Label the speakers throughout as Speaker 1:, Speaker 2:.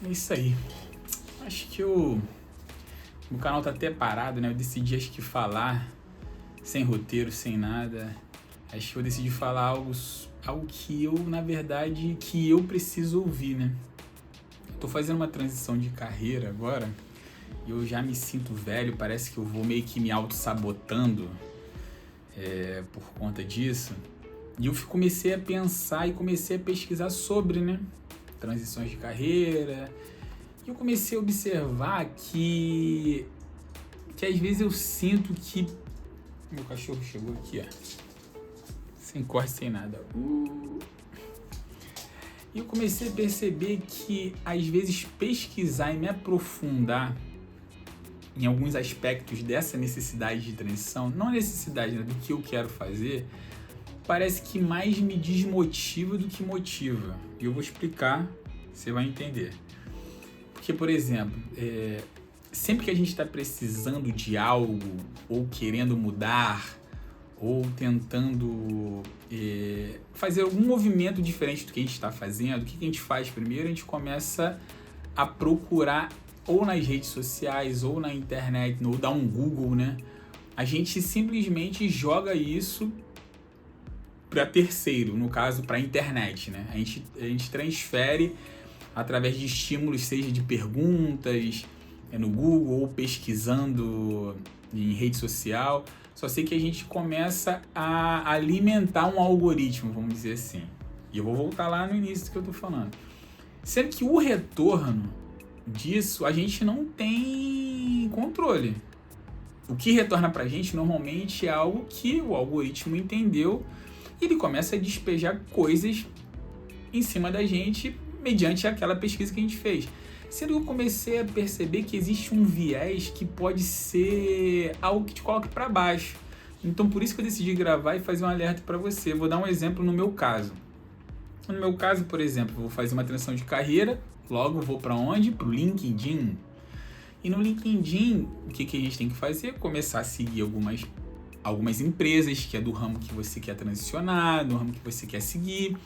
Speaker 1: É isso aí. Acho que o canal tá até parado, né? Eu decidi, acho que falar sem roteiro, sem nada. Acho que eu decidi falar algo que eu, na verdade, que eu preciso ouvir, né? Tô fazendo uma transição de carreira agora e eu já me sinto velho, parece que eu vou meio que me auto-sabotando por conta disso. E eu comecei a pensar e comecei a pesquisar sobre, né? Transições de carreira. E eu comecei a observar que às vezes eu sinto que... Meu cachorro chegou aqui, ó. Sem corte, sem nada. E eu comecei a perceber que, às vezes, pesquisar e me aprofundar em alguns aspectos dessa necessidade de transição, não a necessidade, né, do que eu quero fazer, parece que mais me desmotiva do que motiva. E eu vou explicar, você vai entender. Porque, por exemplo, sempre que a gente está precisando de algo, ou querendo mudar, ou tentando fazer algum movimento diferente do que a gente está fazendo, o que a gente faz primeiro? A gente começa a procurar ou nas redes sociais, ou na internet, ou dar um Google, né? A gente simplesmente joga isso para terceiro, no caso, para a internet, né? A gente transfere através de estímulos, seja de perguntas no Google ou pesquisando em rede social. Só sei que a gente começa a alimentar um algoritmo, vamos dizer assim. E eu vou voltar lá no início do que eu tô falando. Sendo que o retorno disso a gente não tem controle. O que retorna pra gente normalmente é algo que o algoritmo entendeu e ele começa a despejar coisas em cima da gente mediante aquela pesquisa que a gente fez. Sendo que eu comecei a perceber que existe um viés que pode ser algo que te coloque para baixo. Então, por isso que eu decidi gravar e fazer um alerta para você. Eu vou dar um exemplo no meu caso. No meu caso, por exemplo, eu vou fazer uma transição de carreira, logo vou para onde? Para o LinkedIn. E no LinkedIn, o que a gente tem que fazer? Começar a seguir algumas empresas que é do ramo que você quer transicionar, do ramo que você quer seguir.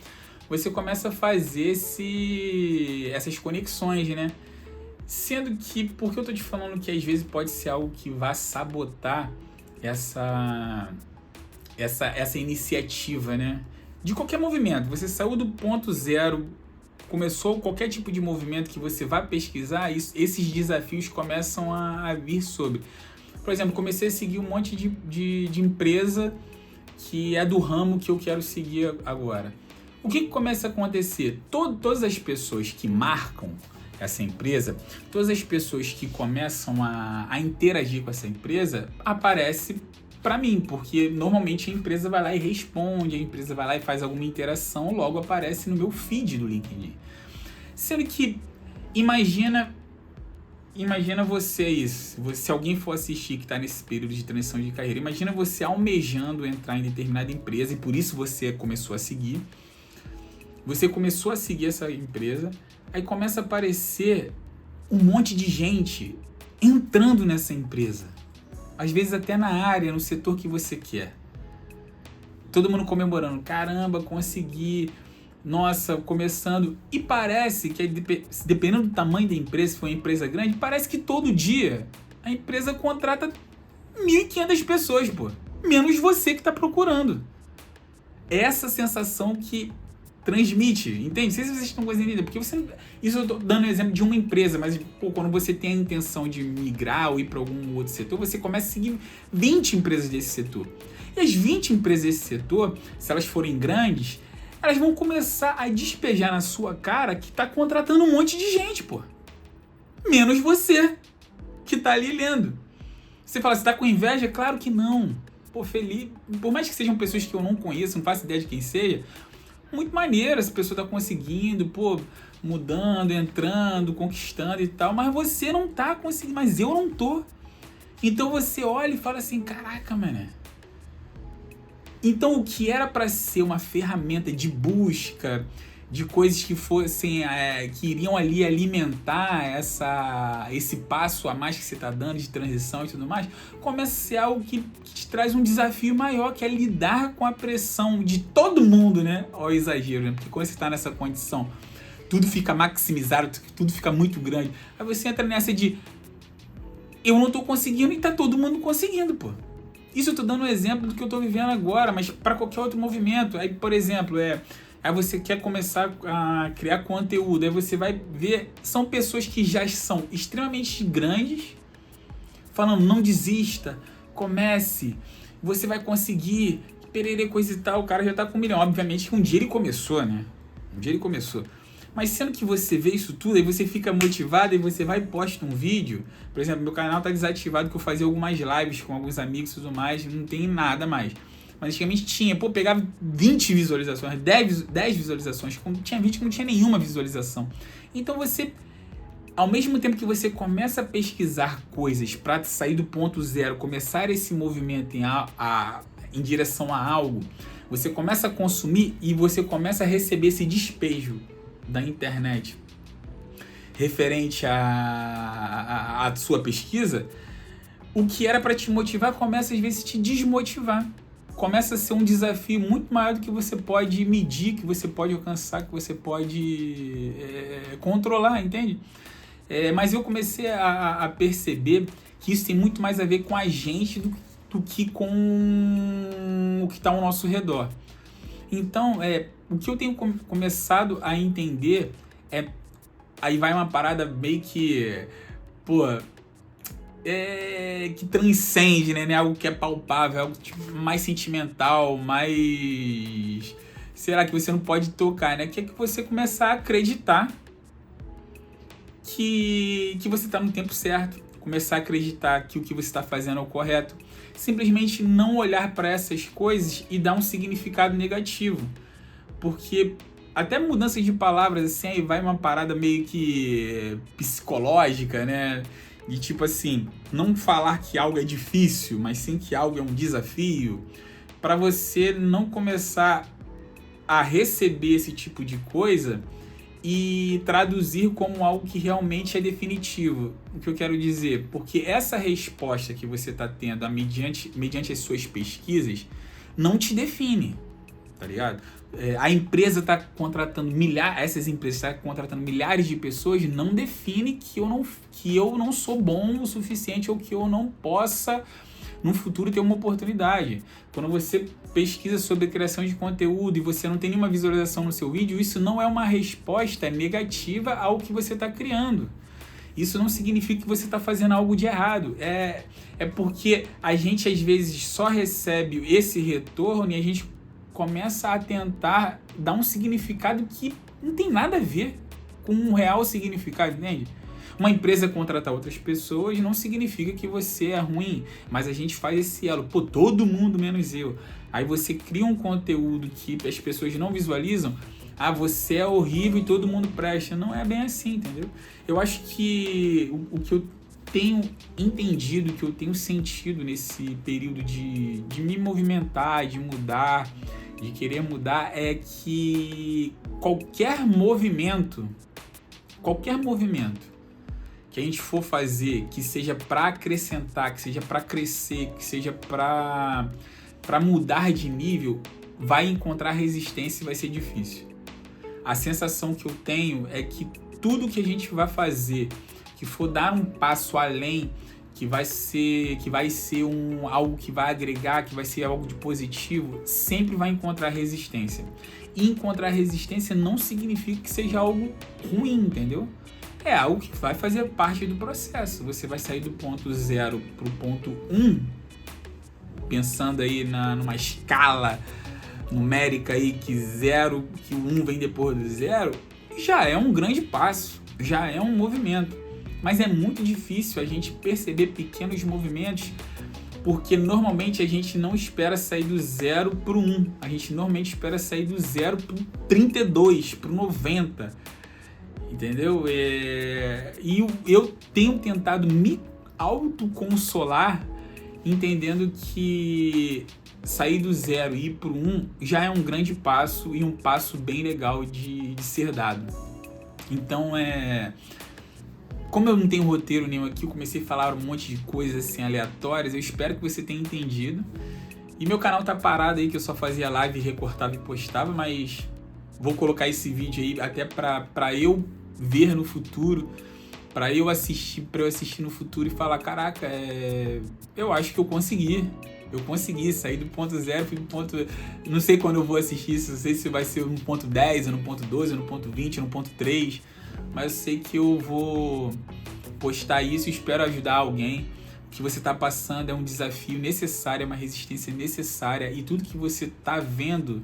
Speaker 1: Você começa a fazer essas conexões, né? Sendo que, por que eu tô te falando que às vezes pode ser algo que vá sabotar essa iniciativa, né? De qualquer movimento, você saiu do ponto zero, começou qualquer tipo de movimento que você vai pesquisar, esses desafios começam a vir sobre. Por exemplo, comecei a seguir um monte de empresa que é do ramo que eu quero seguir agora. O que começa a acontecer? Todas as pessoas que marcam essa empresa, todas as pessoas que começam a interagir com essa empresa, aparece para mim, porque normalmente a empresa vai lá e responde, a empresa vai lá e faz alguma interação, logo aparece no meu feed do LinkedIn. Sendo que, imagina você isso, se alguém for assistir que está nesse período de transição de carreira, imagina você almejando entrar em determinada empresa e por isso você começou a seguir. Você começou a seguir essa empresa, aí começa a aparecer um monte de gente entrando nessa empresa. Às vezes até na área, no setor que você quer. Todo mundo comemorando, caramba, consegui, nossa, começando. E parece que, dependendo do tamanho da empresa, se for uma empresa grande, parece que todo dia a empresa contrata 1.500 pessoas, pô. Menos você que está procurando. Essa sensação que transmite, entende? Não sei se vocês estão conseguindo, porque isso eu tô dando um exemplo de uma empresa, mas quando você tem a intenção de migrar ou ir para algum outro setor, você começa a seguir 20 empresas desse setor. E as 20 empresas desse setor, se elas forem grandes, elas vão começar a despejar na sua cara que tá contratando um monte de gente, pô. Menos você, que tá ali lendo. Você fala, você tá com inveja? Claro que não. Pô, feliz. Por mais que sejam pessoas que eu não conheço, não faço ideia de quem seja, muito maneiro, essa pessoa tá conseguindo, pô, mudando, entrando, conquistando e tal, mas você não tá conseguindo, mas eu não tô. Então você olha e fala assim, caraca, mano. Então o que era para ser uma ferramenta de busca, de coisas que fossem, que iriam ali alimentar esse passo a mais que você tá dando de transição e tudo mais, começa a ser algo que te traz um desafio maior, que é lidar com a pressão de todo mundo, né? Olha o exagero, né? Porque quando você tá nessa condição, tudo fica maximizado, tudo fica muito grande. Aí você entra nessa de eu não tô conseguindo e tá todo mundo conseguindo, pô. Isso eu tô dando um exemplo do que eu tô vivendo agora, mas para qualquer outro movimento. Aí, por exemplo, aí você quer começar a criar conteúdo, aí você vai ver, são pessoas que já são extremamente grandes, falando, não desista, comece, você vai conseguir, perere, coisa e tal, o cara já tá com 1 milhão. Obviamente que um dia ele começou, né? Um dia ele começou. Mas sendo que você vê isso tudo, aí você fica motivado e você vai e posta um vídeo. Por exemplo, meu canal tá desativado, que eu fazia algumas lives com alguns amigos e tudo mais, não tem nada mais. Mas antigamente tinha, pegava 20 visualizações, 10 visualizações, tinha vídeo que não tinha nenhuma visualização. Então você, ao mesmo tempo que você começa a pesquisar coisas para sair do ponto zero, começar esse movimento em direção a algo, você começa a consumir e você começa a receber esse despejo da internet referente à sua pesquisa, o que era para te motivar começa às vezes a te desmotivar. Começa a ser um desafio muito maior do que você pode medir, que você pode alcançar, que você pode controlar, entende? Mas eu comecei a perceber que isso tem muito mais a ver com a gente do que com o que está ao nosso redor. Então, o que eu tenho começado a entender aí vai uma parada meio que, que transcende, né? Algo que é palpável, algo tipo, mais sentimental, mais, será que você não pode tocar, né? Que é que você começar a acreditar que você está no tempo certo, começar a acreditar que o que você está fazendo é o correto, simplesmente não olhar para essas coisas e dar um significado negativo, porque até mudança de palavras assim, aí vai uma parada meio que psicológica, né? De tipo assim, não falar que algo é difícil, mas sim que algo é um desafio, para você não começar a receber esse tipo de coisa e traduzir como algo que realmente é definitivo. O que eu quero dizer? Porque essa resposta que você está tendo mediante as suas pesquisas não te define, tá ligado? A empresa está contratando essas empresas estão contratando milhares de pessoas, não define que eu não sou bom o suficiente ou que eu não possa no futuro ter uma oportunidade. Quando você pesquisa sobre criação de conteúdo e você não tem nenhuma visualização no seu vídeo, isso não é uma resposta negativa ao que você está criando. Isso não significa que você está fazendo algo de errado. É porque a gente às vezes só recebe esse retorno e a gente começa a tentar dar um significado que não tem nada a ver com um real significado, entende? Uma empresa contratar outras pessoas não significa que você é ruim, mas a gente faz esse elo, todo mundo menos eu. Aí você cria um conteúdo que as pessoas não visualizam, você é horrível e todo mundo presta. Não é bem assim, entendeu? Eu acho que o que eu tenho entendido, que eu tenho sentido nesse período de me movimentar, de mudar, de querer mudar, é que qualquer movimento que a gente for fazer, que seja para acrescentar, que seja para crescer, que seja para mudar de nível, vai encontrar resistência e vai ser difícil. A sensação que eu tenho é que tudo que a gente vai fazer, que for dar um passo além, que vai ser algo que vai agregar, que vai ser algo de positivo, sempre vai encontrar resistência. E encontrar resistência não significa que seja algo ruim, entendeu? É algo que vai fazer parte do processo. Você vai sair do ponto 0 para o ponto 1, pensando aí numa escala numérica aí que o 1 vem depois do 0, já é um grande passo, já é um movimento. Mas é muito difícil a gente perceber pequenos movimentos, porque normalmente a gente não espera sair do 0 para o 1. A gente normalmente espera sair do 0 para o 32, para o 90. Entendeu? E eu tenho tentado me autoconsolar, entendendo que sair do 0 e ir para o 1 já é um grande passo e um passo bem legal de ser dado. Então, como eu não tenho roteiro nenhum aqui, eu comecei a falar um monte de coisas assim aleatórias, eu espero que você tenha entendido. E meu canal tá parado aí, que eu só fazia live, recortava e postava, mas vou colocar esse vídeo aí até para eu ver no futuro, para eu assistir no futuro e falar, caraca, eu acho que eu consegui sair do ponto 0 pro ponto... Não sei quando eu vou assistir isso, não sei se vai ser no ponto 10, ou no ponto 12, ou no ponto 20, ou no ponto 3, mas eu sei que eu vou postar isso e espero ajudar alguém. O que você está passando é um desafio necessário, é uma resistência necessária, e tudo que você está vendo,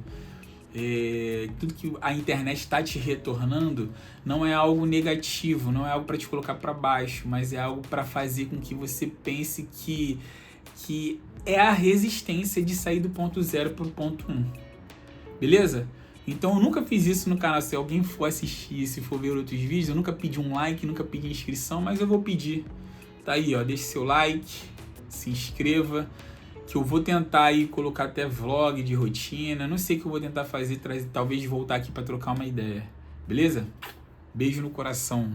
Speaker 1: tudo que a internet está te retornando, não é algo negativo, não é algo para te colocar para baixo, mas é algo para fazer com que você pense que é a resistência de sair do ponto 0 para o ponto 1. Beleza? Então eu nunca fiz isso no canal. Se alguém for assistir, se for ver outros vídeos, eu nunca pedi um like, nunca pedi inscrição, mas eu vou pedir. Tá aí, ó, deixe seu like, se inscreva, que eu vou tentar aí colocar até vlog de rotina, não sei o que eu vou tentar fazer, talvez voltar aqui para trocar uma ideia. Beleza? Beijo no coração.